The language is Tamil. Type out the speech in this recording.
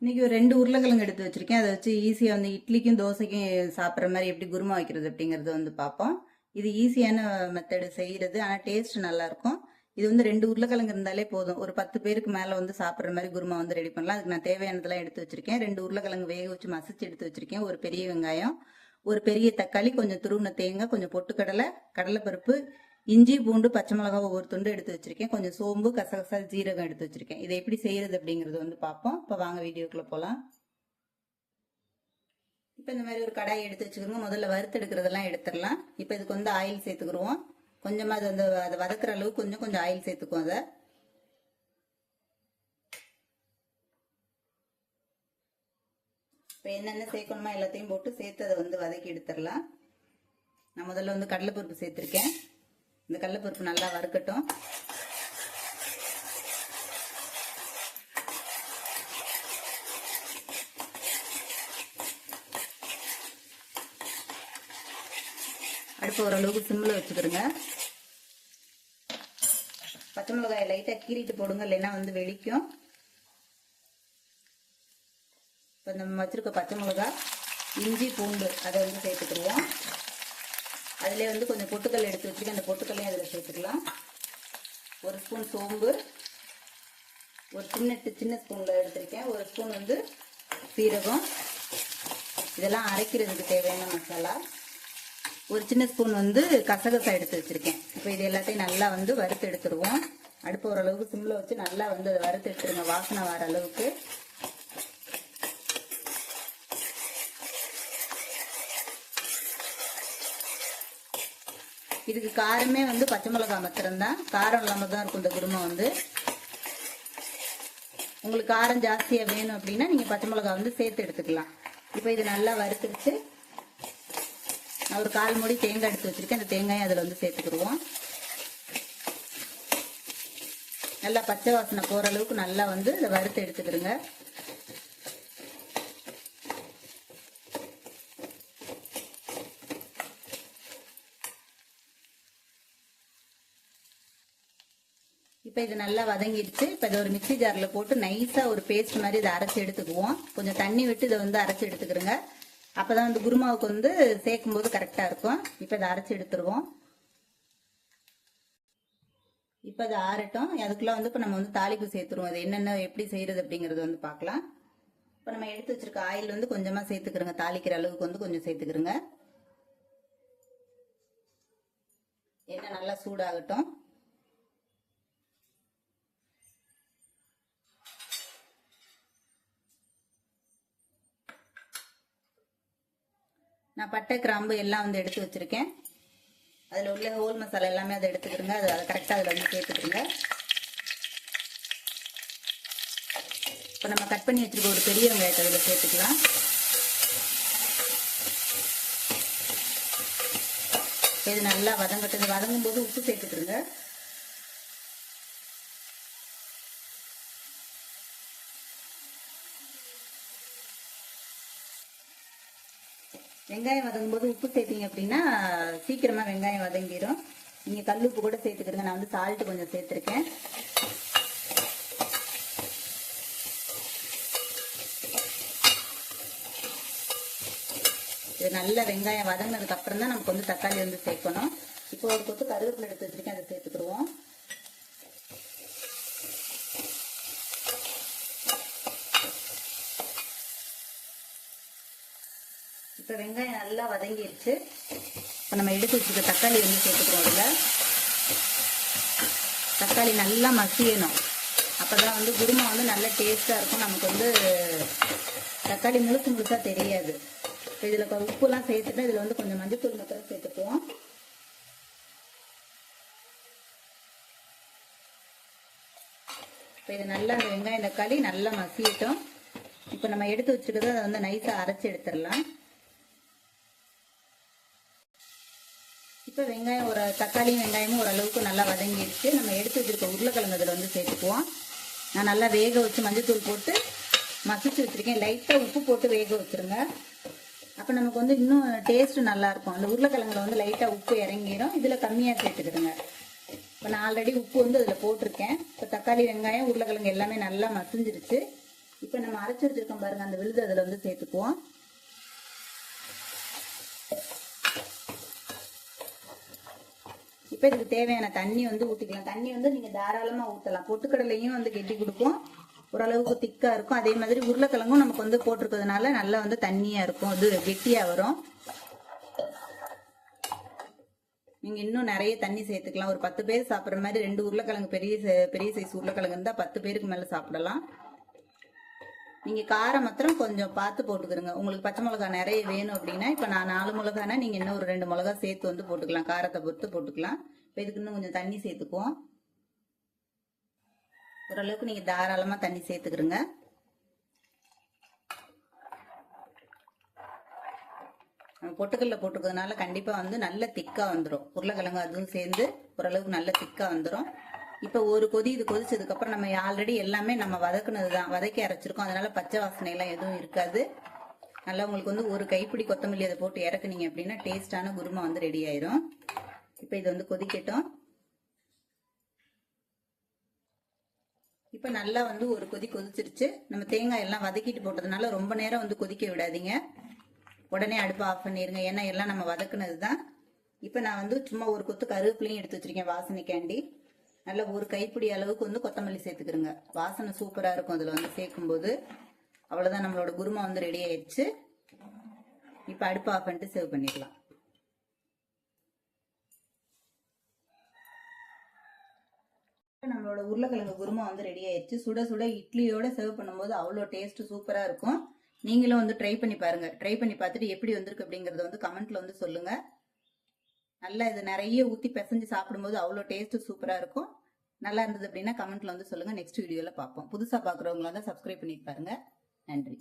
இன்னைக்கு ஒரு 2 உருளைக்கிழங்கு எடுத்து வச்சிருக்கேன். அதை வச்சு ஈஸியாக வந்து இட்லிக்கும் தோசைக்கும் சாப்பிட்ற மாதிரி எப்படி குருமா வைக்கிறது அப்படிங்கறது வந்து பார்ப்போம். இது ஈஸியான மெத்தடு செய்யறது, ஆனால் டேஸ்ட் நல்லா இருக்கும். இது வந்து 2 உருளைக்கிழங்கு இருந்தாலே போதும். ஒரு 10 பேருக்கு மேலே வந்து சாப்பிட்ற மாதிரி குருமா வந்து ரெடி பண்ணலாம். அதுக்கு நான் தேவையானதெல்லாம் எடுத்து வச்சிருக்கேன். 2 உருளைக்கிழங்கு வேக வச்சு மசிச்சு எடுத்து வச்சிருக்கேன். ஒரு பெரிய வெங்காயம், ஒரு பெரிய தக்காளி, கொஞ்சம் துருவின தேங்காய், கொஞ்சம் பொட்டுக்கடலை, கடலைப்பருப்பு, இஞ்சி பூண்டு பச்சை மிளகாய் ஒவ்வொரு துண்டு எடுத்து வச்சிருக்கேன். கொஞ்சம் சோம்பு, கசகசா, ஜீரகம் எடுத்து வச்சிருக்கேன். இதை எப்படி செய்யறது அப்படிங்கறது வந்து பார்ப்போம். இப்போ வாங்க வீடியோக்குள்ள போகலாம். இப்போ இந்த மாதிரி ஒரு கடாய் எடுத்து வச்சுக்கோங்க. முதல்ல வறுத்து எடுக்கிறதெல்லாம் எடுத்துடலாம். இப்போ இதுக்கு வந்து ஆயில் சேர்த்துக்கிடுவோம். கொஞ்சமா அது வந்து அதை வதக்குற அளவுக்கு கொஞ்சம் கொஞ்சம் ஆயில் சேர்த்துக்குவோம். அதை இப்போ என்னென்ன சேர்க்கணுமா எல்லாத்தையும் போட்டு சேர்த்து அதை வந்து வதக்கி எடுத்துடலாம். நான் முதல்ல வந்து கடலைப்பருப்பு சேர்த்துருக்கேன். இந்த கடலைப்பருப்பு நல்லா வறுக்கட்டும். அடுப்பு ஓரளவுக்கு சிம்மில் வச்சுக்கிறோங்க. பச்சை மிளகாயை லைட்டாக கீறிட்டு போடுங்க, இல்லைன்னா வந்து வெடிக்கும். இப்போ நம்ம வச்சிருக்க பச்சை மிளகாய், இஞ்சி பூண்டு அதை வந்து சேர்த்துக்கிடுவோம். அதிலே வந்து கொஞ்சம் பொட்டுக்கல் எடுத்து வச்சுருக்கேன். அந்த பொட்டுக்கல்லையும் அதில் சேர்த்துக்கலாம். ஒரு ஸ்பூன் சோம்பு, ஒரு சின்ன ஸ்பூனில் எடுத்திருக்கேன். ஒரு ஸ்பூன் வந்து சீரகம். இதெல்லாம் அரைக்கிறதுக்கு தேவையான மசாலா. ஒரு சின்ன ஸ்பூன் வந்து கசகசா எடுத்து வச்சிருக்கேன். இப்போ இது எல்லாத்தையும் நல்லா வந்து வறுத்து எடுத்துருவோம். அடுப்பு ஓரளவுக்கு சிம்மில் வச்சு நல்லா வந்து அதை வறுத்து எடுத்துருங்க, வாசனை வர அளவுக்கு. இதுக்கு காரமே வந்து பச்சை மிளகாய் மாத்திரம்தான், காரம் இல்லாம தான் இருக்கும் இந்த குருமா வந்து. உங்களுக்கு காரம் ஜாஸ்தியா வேணும் அப்படின்னா நீங்க பச்சை மிளகாய் வந்து சேர்த்து எடுத்துக்கலாம். இப்போ இது நல்லா வறுத்துருச்சு. நான் ஒரு 1/4 மூடி தேங்காய் எடுத்து வச்சிருக்கேன். அந்த தேங்காயை அதில் வந்து சேர்த்துக்கிடுவோம். நல்லா பச்சை வாசனை போற அளவுக்கு நல்லா வந்து இதை வறுத்து எடுத்துக்கிடுங்க. இப்போ இது நல்லா வதங்கிடுச்சு. இப்போ இதை ஒரு மிக்சி ஜாரில் போட்டு நைஸாக ஒரு பேஸ்ட் மாதிரி இதை அரைச்சி எடுத்துக்குவோம். கொஞ்சம் தண்ணி விட்டு இதை வந்து அரைச்சி எடுத்துக்கிறோங்க. அப்போதான் வந்து குருமாவுக்கு வந்து சேர்க்கும் போது கரெக்டாக இருக்கும். இப்போ இதை அரைச்சி எடுத்துருவோம். இப்போ அதை ஆறட்டும். அதுக்குள்ள வந்து இப்போ நம்ம வந்து தாளிப்பு சேர்த்துருவோம். அது என்னென்ன எப்படி செய்யறது அப்படிங்கிறது வந்து பார்க்கலாம். இப்போ நம்ம எடுத்து வச்சிருக்க ஆயில் வந்து கொஞ்சமாக சேர்த்துக்கிறோங்க. தாளிக்கிற அளவுக்கு வந்து கொஞ்சம் சேர்த்துக்கிறோங்க. எண்ணெய் நல்லா சூடாகட்டும். நான் பட்டை கிராம்பு எல்லாம் வந்து எடுத்து வச்சிருக்கேன். அதில் உள்ள ஹோல் மசாலா எல்லாமே அதை எடுத்துக்கிறோங்க. அதை கரெக்டாக அதில் வந்து சேர்த்துக்கிறோங்க. இப்போ நம்ம கட் பண்ணி வச்சிருக்க ஒரு பெரிய வெங்காயத்தை அதில் சேர்த்துக்கலாம். இது நல்லா வதங்கட்டு. வதங்கும் போது உப்பு சேர்த்துக்கிறோங்க. வெங்காயம் வதங்கும் போது உப்பு சேர்த்தீங்க அப்படின்னா சீக்கிரமா வெங்காயம் வதங்கிடும். நீங்க கல் உப்பு கூட சேர்த்துக்கிறீங்க. நான் வந்து சால்ட் கொஞ்சம் சேர்த்துருக்கேன். இது நல்ல வெங்காயம் வதங்கினதுக்கு அப்புறம் தான் நமக்கு வந்து தக்காளி வந்து சேர்க்கணும். இப்போ ஒரு கொத்து கருவேப்பிலை எடுத்து வச்சிருக்கேன், அதை சேர்த்துக்கிடுவோம். இப்போ வெங்காயம் நல்லா வதங்கிடுச்சு. இப்போ நம்ம எடுத்து வச்சுக்க தக்காளி வந்து சேர்த்துக்கிறோம். அதில் தக்காளி நல்லா மசியணும். அப்போதான் வந்து குருமா வந்து நல்ல டேஸ்டாக இருக்கும். நமக்கு வந்து தக்காளி முழுசாக தெரியாது. இப்போ இதில் உப்புலாம் சேர்த்துட்டு இதில் வந்து கொஞ்சம் மஞ்சத்தூள் மட்டும் சேர்த்துக்குவோம். இப்போ இது நல்லா அந்த வெங்காயம் தக்காளி நல்லா மசியட்டும். இப்போ நம்ம எடுத்து வச்சுருக்கிறத அதை வந்து நைஸாக அரைச்சி எடுத்துடலாம். இப்போ வெங்காயம் தக்காளியும் வெங்காயமும் ஓரளவுக்கு நல்லா வதங்கிடுச்சு. நம்ம எடுத்து வச்சிருக்க உருளைக்கிழங்கு அதில் வந்து சேர்த்துக்குவோம். நான் நல்லா வேக வச்சு மஞ்சத்தூள் போட்டு மசிச்சு வச்சிருக்கேன். லைட்டாக உப்பு போட்டு வேக வச்சிருங்க. அப்போ நமக்கு வந்து இன்னும் டேஸ்ட் நல்லா இருக்கும். அந்த உருளைக்கிழங்குல வந்து லைட்டாக உப்பு இறங்கிடும். இதில் கம்மியாக சேர்த்துக்கிடுங்க. இப்போ நான் ஆல்ரெடி உப்பு வந்து அதில் போட்டிருக்கேன். இப்போ தக்காளி வெங்காயம் உருளைக்கிழங்கு எல்லாமே நல்லா மசிஞ்சிருச்சு. இப்போ நம்ம அரைச்சி வச்சிருக்கோம் பாருங்க, அந்த விழுது அதில் வந்து சேர்த்துக்குவோம். இப்போ இதுக்கு தேவையான தண்ணி வந்து ஊற்றிக்கலாம். தண்ணி வந்து நீங்கள் தாராளமாக ஊற்றலாம். பொட்டுக்கடலையும் வந்து கெட்டி கொடுக்கும், ஓரளவுக்கு திக்கா இருக்கும். அதே மாதிரி உருளைக்கிழங்கும் நமக்கு வந்து போட்டிருக்கிறதுனால நல்லா வந்து தண்ணியா இருக்கும், இது கெட்டியா வரும். நீங்க இன்னும் நிறைய தண்ணி சேர்த்துக்கலாம். ஒரு 10 பேர் சாப்பிட்ற மாதிரி 2 உருளைக்கிழங்கு பெரிய சைஸ் உருளைக்கிழங்கு இருந்தா 10 பேருக்கு மேல சாப்பிடலாம். நீங்க காரம் மாத்திரம் கொஞ்சம் பார்த்து போட்டுக்கிறங்க. உங்களுக்கு பச்சை மிளகாய் நிறைய வேணும் அப்படின்னா, இப்ப நான் 4 மிளகானா நீங்க இன்னும் ஒரு 2 மிளகாய் சேர்த்து வந்து போட்டுக்கலாம், காரத்தை பொறுத்து போட்டுக்கலாம். இப்ப இதுக்கு இன்னும் கொஞ்சம் தண்ணி சேர்த்துக்குவோம். ஓரளவுக்கு நீங்க தாராளமா தண்ணி சேர்த்துக்கிறங்க. நம்ம பொட்டுக்கல்ல போட்டுக்கிறதுனால கண்டிப்பா வந்து நல்ல திக்கா வந்துடும். உருளைக்கிழங்கு அதுவும் சேர்ந்து ஓரளவுக்கு நல்ல திக்கா வந்துடும். இப்போ ஒரு கொதி இது கொதிச்சதுக்கு அப்புறம் நம்ம ஆல்ரெடி எல்லாமே நம்ம வதக்குனதுதான், வதக்கி அரைச்சிருக்கோம். அதனால பச்சை வாசனை எல்லாம் எதுவும் இருக்காது. நல்லா உங்களுக்கு வந்து ஒரு கைப்பிடி கொத்தமல்லி அதை போட்டு இறக்குனீங்க அப்படின்னா டேஸ்டான குருமா வந்து ரெடி ஆயிரும். இப்போ இது வந்து கொதிக்கட்டும். இப்போ நல்லா வந்து ஒரு கொதி கொதிச்சிருச்சு. நம்ம தேங்காய் எல்லாம் வதக்கிட்டு போட்டதுனால ரொம்ப நேரம் வந்து கொதிக்க விடாதீங்க, உடனே அடுப்பை ஆஃப் பண்ணிருங்க. ஏன்னா எல்லாம் நம்ம வதக்குனது தான். இப்போ நான் வந்து சும்மா ஒரு கொத்து கருவேப்பிலையும் எடுத்து வச்சிருக்கேன் வாசனைக்காண்டி. நல்ல ஒரு கைப்பிடி அளவுக்கு வந்து கொத்தமல்லி சேர்த்துக்கிறோங்க. வாசனை சூப்பரா இருக்கும் அதில் வந்து சேர்க்கும்போது. அவ்வளோதான், நம்மளோட குருமா வந்து ரெடி ஆயிடுச்சு. இப்போ அடுப்பு ஆஃப் பண்ணிட்டு சர்வ் பண்ணிடலாம். நம்மளோட உருளைக்கிழங்கு குருமா வந்து ரெடி ஆயிடுச்சு. சுட சுட இட்லியோட சர்வ் பண்ணும்போது அவ்வளோ டேஸ்ட் சூப்பரா இருக்கும். நீங்களும் வந்து ட்ரை பண்ணி பாருங்க. ட்ரை பண்ணி பார்த்துட்டு எப்படி வந்திருக்கு அப்படிங்கறத வந்து கமெண்ட்ல வந்து சொல்லுங்க. நல்லா இது நிறைய ஊத்தி பிசைஞ்சு சாப்பிடும்போது அவ்வளோ டேஸ்ட் சூப்பரா இருக்கும். நல்லா இருந்தது அப்படின்னா கமெண்ட்ல வந்து சொல்லுங்க. நெக்ஸ்ட் வீடியோல பார்ப்போம். புதுசா பாக்குறவங்களா தான் சப்ஸ்கிரைப் பண்ணி பாருங்க. நன்றி.